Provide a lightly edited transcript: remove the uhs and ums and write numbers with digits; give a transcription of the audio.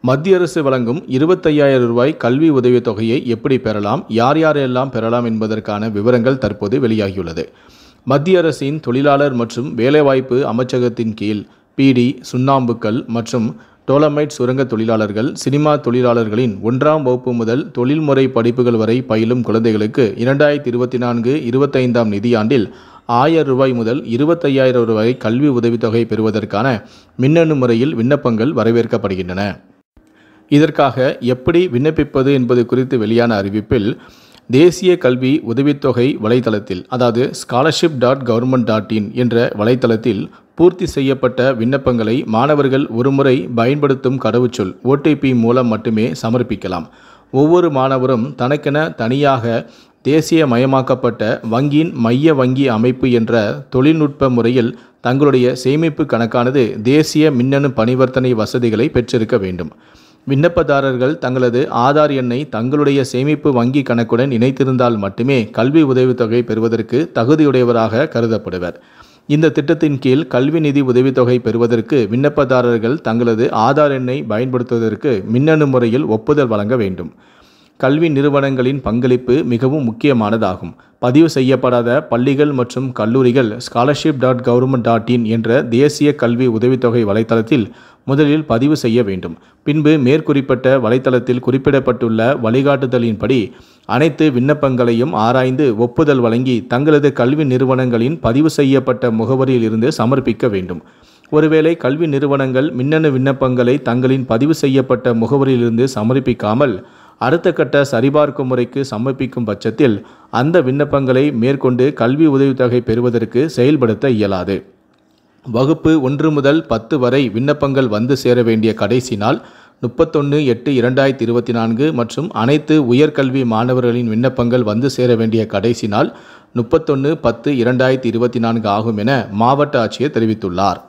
மத்திய அரசு வழங்கும் ரூபாய் 25,000 கல்வி உதவித் தொகையை எப்படி பெறலாம், யார் யாரெல்லாம் பெறலாம் என்பதற்கான விவரங்கள் தற்போது வெளியாகியுள்ளது. மத்திய அரசின் தொழிலாளர் மற்றும் வேலைவாய்ப்பு அமைச்சகத்தின் கீழ் பீடி, சுண்ணாம்புக்கல் மற்றும் டோலமைட் சுரங்க தொழிலாளர்கள், சினிமா தொழிலாளர்களின் 1ஆம் வகுப்பு முதல் தொழில்முறை படிப்புகள் வரை பயிலும் குழந்தைகளுக்கு 2024-25ஆம் நிதியாண்டில் ரூபாய் 1000 முதல் ரூபாய் 25,000 கல்வி உதவித்தொகை பெறுவதற்கான மின்னணு முறையில் விண்ணப்பங்கள் வரவேற்கப்படுகின்றன. இதற்காக எப்படி விண்ணப்பிப்பது என்பது குறித்து வெளியான அறிவிப்பில், தேசிய கல்வி உதவித்தொகை வலைத்தளத்தில், அதாவது scholarship.government.in என்ற வலைத்தளத்தில் பூர்த்தி செய்யப்பட்ட விண்ணப்பங்களை மாணவர்கள் ஒருமுறை பயன்படுத்தும் கடவுச்சொல் OTP மூலம் மட்டுமே சமர்ப்பிக்கலாம். ஒவ்வொரு மாணவரும் தனக்கென தனியாக தேசியமயமாக்கப்பட்ட வங்கியின் மைய வங்கி அமைப்பு என்ற தொழில்நுட்ப முறையில் தங்களுடைய சேமிப்பு கணக்கானது தேசிய மின்னணு பரிவர்த்தனை வசதிகளை பெற்றிருக்க வேண்டும். விண்ணப்பதாரர்கள் தங்களது ஆதார் எண்ணை தங்களுடைய சேமிப்பு வங்கி கணக்குடன் இணைத்திருந்தால் மட்டுமே கல்வி உதவித்தொகை பெறுவதற்கு தகுதியுடையவராக கருதப்படுவர். இந்த திட்டத்தின் கீழ் கல்வி நிதி உதவித்தொகை பெறுவதற்கு விண்ணப்பதாரர்கள் தங்களது ஆதார் எண்ணை பயன்படுத்துவதற்கு மின்னணு முறையில் ஒப்புதல் வழங்க வேண்டும். கல்வி நிறுவனங்களின் பங்களிப்பு மிகவும் முக்கியமானதாகும். பதிவு செய்யப்படாத பள்ளிகள் மற்றும் கல்லூரிகள் scholarship.government.in என்ற தேசிய கல்வி உதவித்தொகை வலைத்தளத்தில் முதலில் பதிவு செய்ய வேண்டும். பின்பு மேற்குறிப்பிட்ட வலைத்தளத்தில் குறிப்பிடப்பட்டுள்ள வழிகாட்டுதலின்படி அனைத்து விண்ணப்பங்களையும் ஆராய்ந்து ஒப்புதல் வழங்கி தங்களது கல்வி நிறுவனங்களின் பதிவு செய்யப்பட்ட முகவரியில் இருந்து சமர்ப்பிக்க வேண்டும். ஒருவேளை கல்வி நிறுவனங்கள் மின்னணு விண்ணப்பங்களை தங்களின் பதிவு செய்யப்பட்ட முகவரியிலிருந்து சமர்ப்பிக்காமல் அடுத்த கட்ட சரிபார்க்கும் முறைக்கு சமர்ப்பிக்கும் பட்சத்தில் அந்த விண்ணப்பங்களை மேற்கொண்டு கல்வி உதவித்தொகை பெறுவதற்கு செயல்படுத்த இயலாது. வகுப்பு 1 முதல் 10 வரை விண்ணப்பங்கள் வந்து சேர வேண்டிய கடைசி நாள் 31/8/2024 மற்றும் அனைத்து உயர்கல்வி மாணவர்களின் விண்ணப்பங்கள் வந்து சேர வேண்டிய கடைசி நாள் 31/10/2024 ஆகும் என மாவட்ட ஆட்சியர் தெரிவித்துள்ளார்.